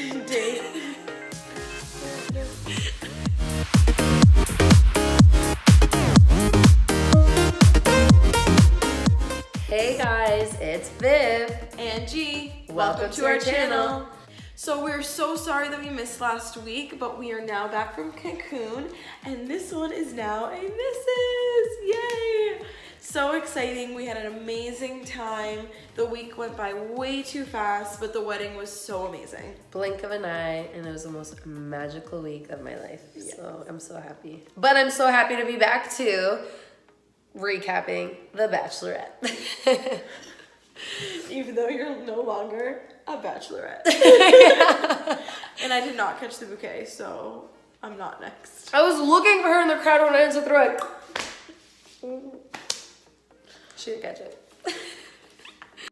date. Hey guys, it's Viv and G. Welcome to our channel. So we're so sorry that we missed last week, but we are now back from Cancun, and this one is now a Mrs. Yay! So exciting. We had an amazing time. The week went by way too fast, but the wedding was so amazing. Blink of an eye, and it was the most magical week of my life. Yes. So I'm so happy. But I'm so happy to be back too, recapping The Bachelorette. Even though you're no longer a bachelorette. And I did not catch the bouquet, so I'm not next. I was looking for her in the crowd when I went to throw it. She didn't catch it.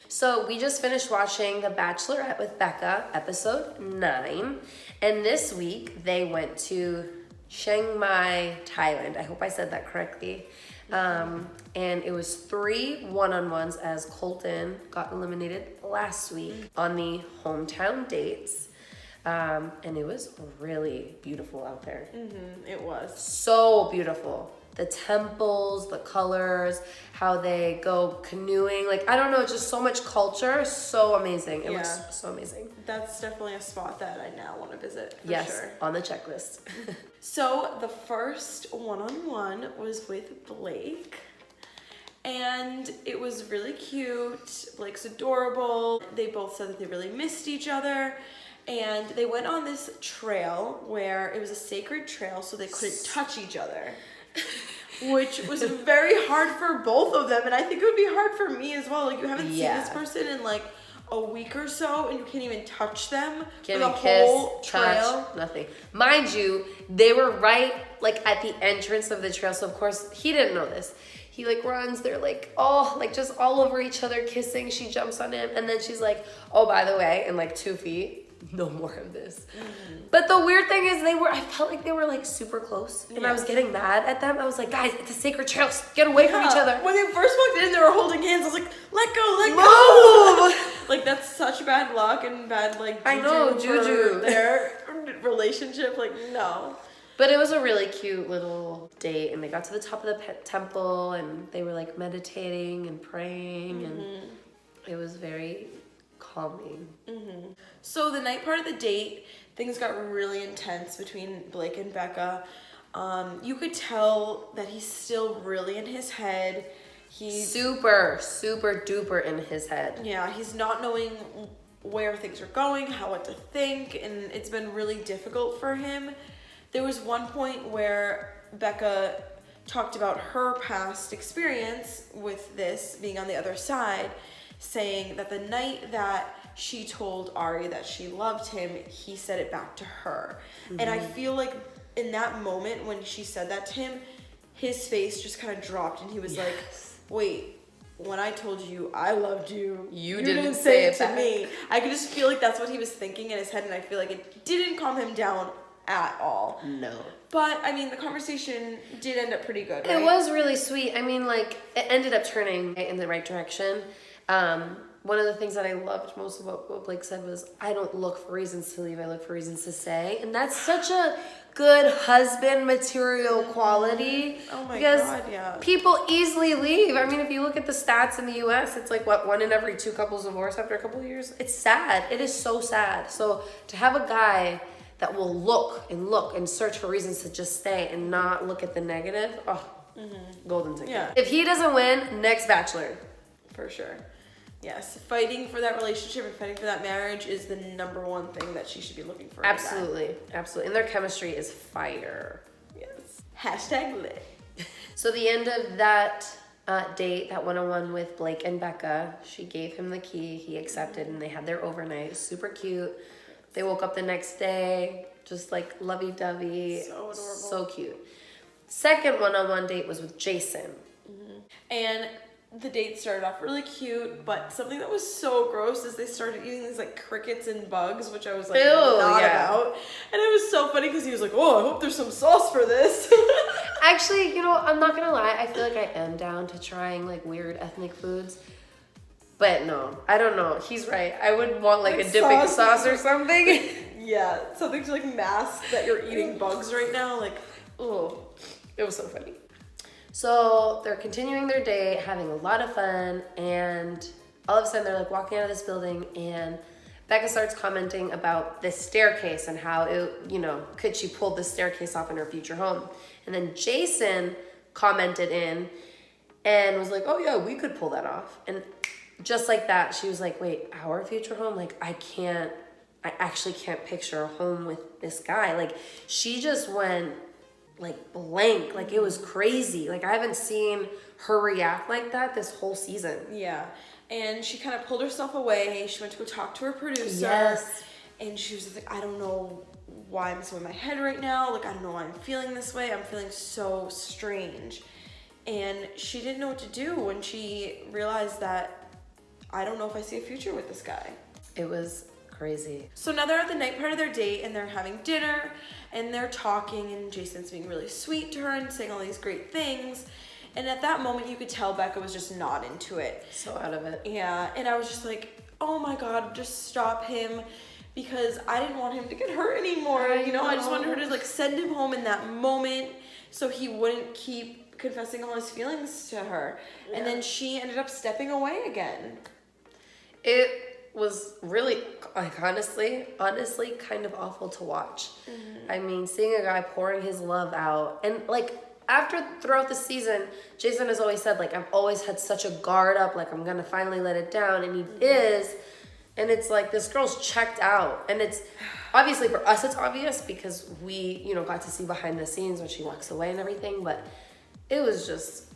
So we just finished watching The Bachelorette with Becca, episode 9. And this week they went to Chiang Mai, Thailand. I hope I said that correctly. And it was 3 one-on-ones as Colton got eliminated last week on the hometown dates. And it was really beautiful out there. It was. So beautiful. The temples, the colors, how they go canoeing. Like, I don't know, just so much culture. So amazing. It looks so amazing. That's definitely a spot that I now want to visit, for yes, sure. on the checklist. So the first one-on-one was with Blake. And it was really cute. Blake's adorable. They both said that they really missed each other. And they went on this trail where it was a sacred trail, so they couldn't touch each other. Which was very hard for both of them, and I think it would be hard for me as well. Like, you haven't seen this person in like a week or so, and you can't even touch them for the whole trail. Touch, nothing. Mind you, they were right like at the entrance of the trail, so of course he didn't know this. He like runs, they're like just all over each other kissing. She jumps on him, and then she's like, oh, by the way, in like 2 feet, no more of this. But the weird thing is I felt like they were like super close, and I was getting mad at them. I was like, guys, it's a sacred trail, get away from each other. When they first walked in, they were holding hands. I was like, let go. Like, that's such bad luck and bad like juju for their relationship. Like, no. But it was a really cute little date, and they got to the top of the temple, and they were like meditating and praying, and it was very calming. So the night part of the date, things got really intense between Blake and Becca. You could tell that he's still really in his head. He's super duper in his head. Yeah, he's not knowing where things are going, what to think, and it's been really difficult for him. There was one point where Becca talked about her past experience with this, being on the other side, saying that the night that she told Ari that she loved him, he said it back to her. And I feel like in that moment when she said that to him, his face just kind of dropped, and he was like, wait, when I told you I loved you, you didn't say it to me. I could just feel like that's what he was thinking in his head, and I feel like it didn't calm him down at all. No. But, I mean, the conversation did end up pretty good, right? It was really sweet. I mean, like, it ended up turning in the right direction. One of the things that I loved most of what Blake said was, I don't look for reasons to leave, I look for reasons to stay. And that's such a good husband material quality. Oh my God, yeah. People easily leave. I mean, if you look at the stats in the US, it's like, 1 in every 2 couples divorce after a couple of years. It's sad. It is so sad. So to have a guy that will look and search for reasons to just stay and not look at the negative, golden ticket. Yeah. If he doesn't win, next Bachelor. For sure. Yes, fighting for that relationship and fighting for that marriage is the number one thing that she should be looking for. Absolutely. And their chemistry is fire. Yes. Hashtag lit. So the end of that date, that one-on-one with Blake and Becca, she gave him the key, he accepted, and they had their overnight. Super cute. They woke up the next day, just like lovey-dovey. So adorable. So cute. Second one-on-one date was with Jason. And the date started off really cute, but something that was so gross is they started eating these like crickets and bugs, which I was like not about. And it was so funny because he was like, oh, I hope there's some sauce for this. Actually, I'm not gonna lie, I feel like I am down to trying like weird ethnic foods. But no, I don't know. He's right. I would want like a dipping sauce or something. Yeah, something to like mask that you're eating bugs right now. Like, Oh, it was so funny. So they're continuing their day, having a lot of fun, and all of a sudden they're like walking out of this building, and Becca starts commenting about this staircase and how it, you know, could she pull this staircase off in her future home? And then Jason commented in and was like, oh yeah, we could pull that off. And just like that, she was like, wait, our future home? Like, I actually can't picture a home with this guy. Like, she just went like blank. Like, it was crazy. Like, I haven't seen her react like that this whole season. yeah. And she kind of pulled herself away. She went to go talk to her producer. Yes. And she was just like, I don't know why I'm so in my head right now. Like, I don't know why I'm feeling this way. I'm feeling so strange. And she didn't know what to do when she realized that I don't know if I see a future with this guy. It was crazy. So now they're at the night part of their date and they're having dinner and they're talking and Jason's being really sweet to her and saying all these great things. And at that moment, you could tell Becca was just not into it. So out of it. Yeah, and I was just like, oh my God, just stop him, because I didn't want him to get hurt anymore. I just wanted her to like send him home in that moment so he wouldn't keep confessing all his feelings to her. Yeah. And then she ended up stepping away again. It was really, like, honestly, kind of awful to watch. Mm-hmm. I mean, seeing a guy pouring his love out, and like, throughout the season, Jason has always said, like, I've always had such a guard up, like, I'm gonna finally let it down, and he is, and it's like, this girl's checked out, and it's, obviously for us it's obvious, because we, got to see behind the scenes when she walks away and everything, but it was just,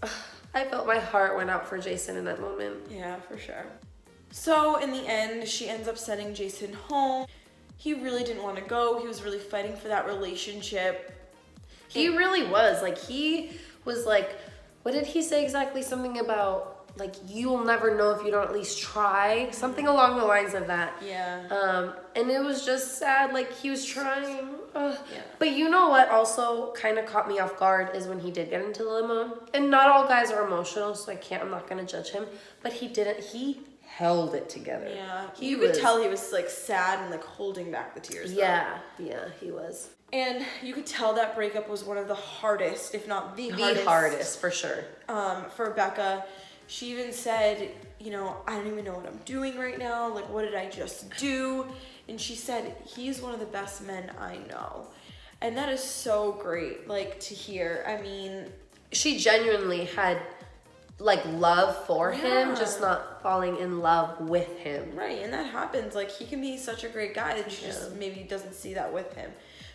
I felt my heart went out for Jason in that moment. Yeah, for sure. So, in the end, she ends up sending Jason home. He really didn't want to go. He was really fighting for that relationship. He really was. Like, he was like, what did he say exactly? Something about, like, you'll never know if you don't at least try. Something along the lines of that. Yeah. And it was just sad. Like, he was trying. Yeah. But you know what also kind of caught me off guard is when he did get into the limo. And not all guys are emotional, so I'm not going to judge him. But he didn't. He held it together. Yeah. You could tell he was, like, sad and, like, holding back the tears. Yeah. Though. Yeah, he was. And you could tell that breakup was one of the hardest, if not the hardest. The hardest, for sure. For Becca. She even said, I don't even know what I'm doing right now. Like, what did I just do? And she said, he's one of the best men I know. And that is so great, like, to hear. I mean, she genuinely had, like, love for him, just not falling in love with him. Right, and that happens. Like, he can be such a great guy that she just maybe doesn't see that with him.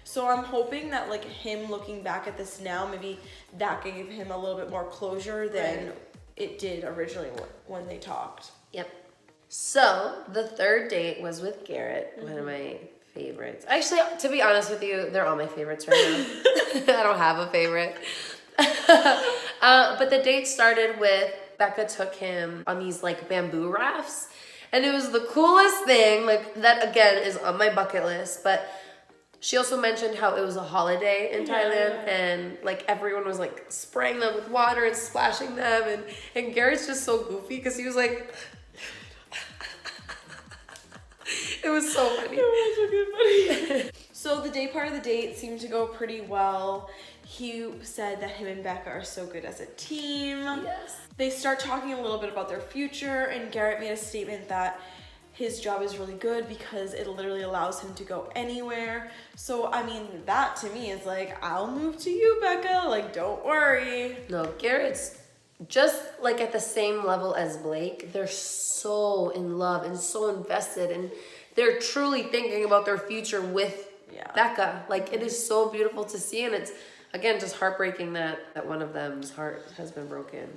So I'm hoping that, like, him looking back at this now, maybe that gave him a little bit more closure than it did originally when they talked. Yep. So the third date was with Garrett, one of my favorites. Actually, to be honest with you, they're all my favorites right now. I don't have a favorite. But the date started with Becca took him on these, like, bamboo rafts. And it was the coolest thing, like, that, again, is on my bucket list, but she also mentioned how it was a holiday in Thailand and, like, everyone was, like, spraying them with water and splashing them. And Garrett's just so goofy because he was like... It was so funny. It was so good funny. So the day part of the date seemed to go pretty well. He said that him and Becca are so good as a team. Yes. They start talking a little bit about their future, and Garrett made a statement that his job is really good because it literally allows him to go anywhere. So, I mean, that to me is like, I'll move to you, Becca. Like, don't worry. No, Garrett's just, like, at the same level as Blake. They're so in love and so invested, and they're truly thinking about their future with Becca. Like, it is so beautiful to see, and it's, again, just heartbreaking that one of them's heart has been broken.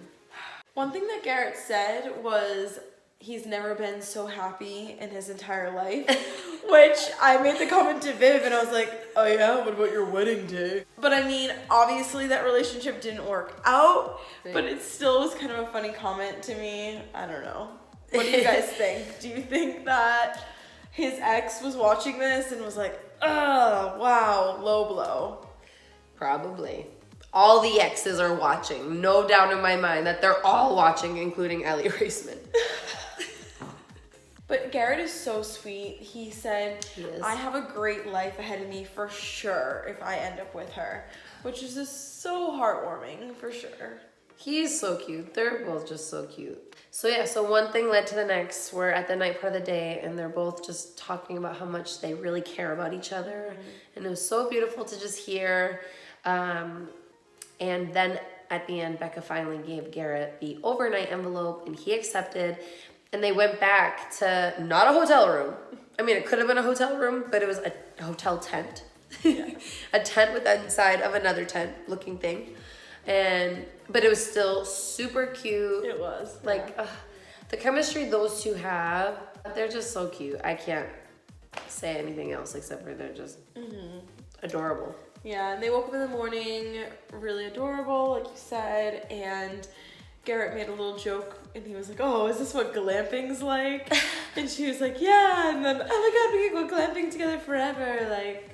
One thing that Garrett said was he's never been so happy in his entire life, which I made the comment to Viv and I was like, oh yeah, what about your wedding day? But I mean, obviously that relationship didn't work out, but it still was kind of a funny comment to me. I don't know. What do you guys think? Do you think that his ex was watching this and was like, oh, wow, low blow? Probably. All the exes are watching. No doubt in my mind that they're all watching, including Allie Raceman. But Garrett is so sweet. He said, He is. I have a great life ahead of me for sure if I end up with her, which is just so heartwarming for sure. He's so cute. They're both just so cute. So yeah, so one thing led to the next. We're at the night part of the day and they're both just talking about how much they really care about each other. And it was so beautiful to just hear. And then at the end, Becca finally gave Garrett the overnight envelope and he accepted. And they went back to not a hotel room. I mean, it could have been a hotel room, but it was a hotel tent. Yeah. A tent with the inside of another tent looking thing. But it was still super cute. It was. Like, the chemistry those two have, they're just so cute. I can't say anything else except for they're just adorable. Yeah, and they woke up in the morning really adorable, like you said, and Garrett made a little joke and he was like, oh, is this what glamping's like? And she was like, yeah, and then, oh my god, we can go glamping together forever, like,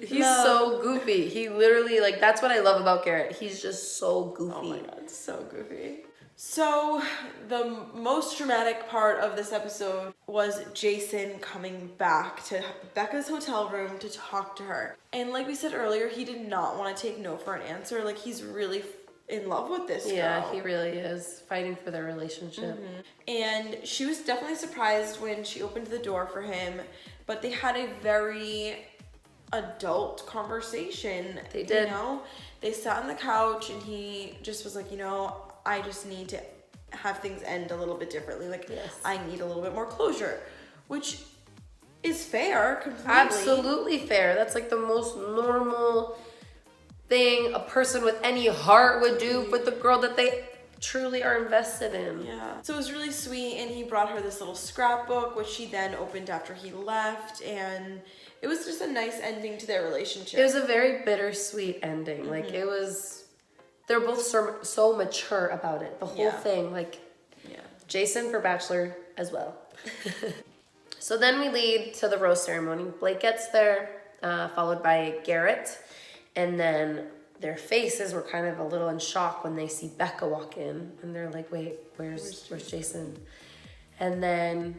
He's so goofy. He literally, like, that's what I love about Garrett. He's just so goofy. Oh my god, so goofy. So, the most dramatic part of this episode was Jason coming back to Becca's hotel room to talk to her. And like we said earlier, he did not want to take no for an answer. Like, he's really in love with this girl. Yeah, he really is fighting for their relationship. And she was definitely surprised when she opened the door for him, but they had a very adult conversation. They did. You know, they sat on the couch and he just was like, you know, I just need to have things end a little bit differently. Like, Yes. I need a little bit more closure, which is fair completely. Absolutely fair. That's like the most normal thing a person with any heart would do with the girl that they truly are invested in. Yeah. So it was really sweet, and he brought her this little scrapbook, which she then opened after he left, and it was just a nice ending to their relationship. It was a very bittersweet ending. Like, it was, they're both so mature about it. The whole thing, like, Jason for Bachelor as well. So then we lead to the rose ceremony. Blake gets there, followed by Garrett, and then their faces were kind of a little in shock when they see Becca walk in, and they're like, wait, where's Jason? And then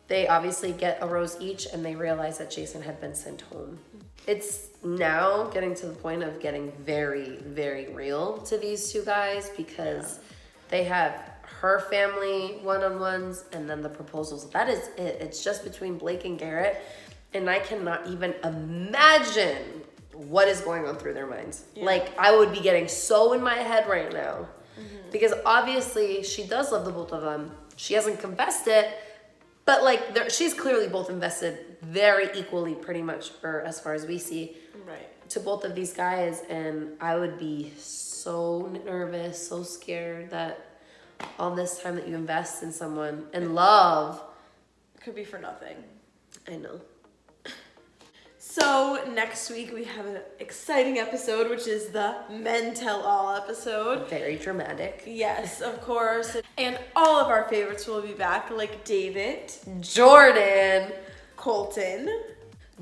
they obviously get a rose each, and they realize that Jason had been sent home. It's now getting to the point of getting very, very real to these two guys, because they have her family one-on-ones and then the proposals. That is it. It's just between Blake and Garrett, and I cannot even imagine what is going on through their minds. Like, I would be getting so in my head right now, because obviously she does love the both of them. She hasn't confessed it, but like, she's clearly both invested very equally, pretty much, or as far as we see, to both of these guys. And I would be so nervous, so scared that all this time that you invest in someone and love could be for nothing. I know. So next week we have an exciting episode, which is the Men Tell All episode. Very dramatic. Yes, of course. And all of our favorites will be back, like David, Jordan, Colton,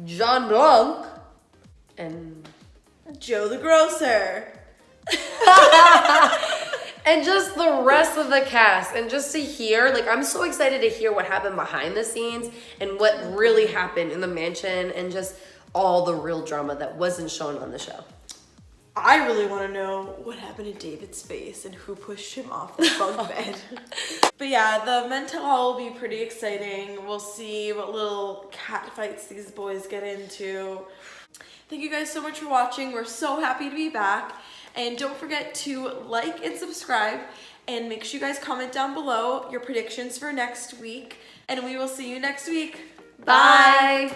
John Blanc, and Joe the Grocer. and just the rest of the cast. And just to hear, like, I'm so excited to hear what happened behind the scenes and what really happened in the mansion, and just all the real drama that wasn't shown on the show. I really want to know what happened to David's face and who pushed him off the bunk bed. But yeah, the Men Tell All will be pretty exciting. We'll see what little cat fights these boys get into. Thank you guys so much for watching. We're so happy to be back. And don't forget to like and subscribe, and make sure you guys comment down below your predictions for next week. And we will see you next week. Bye.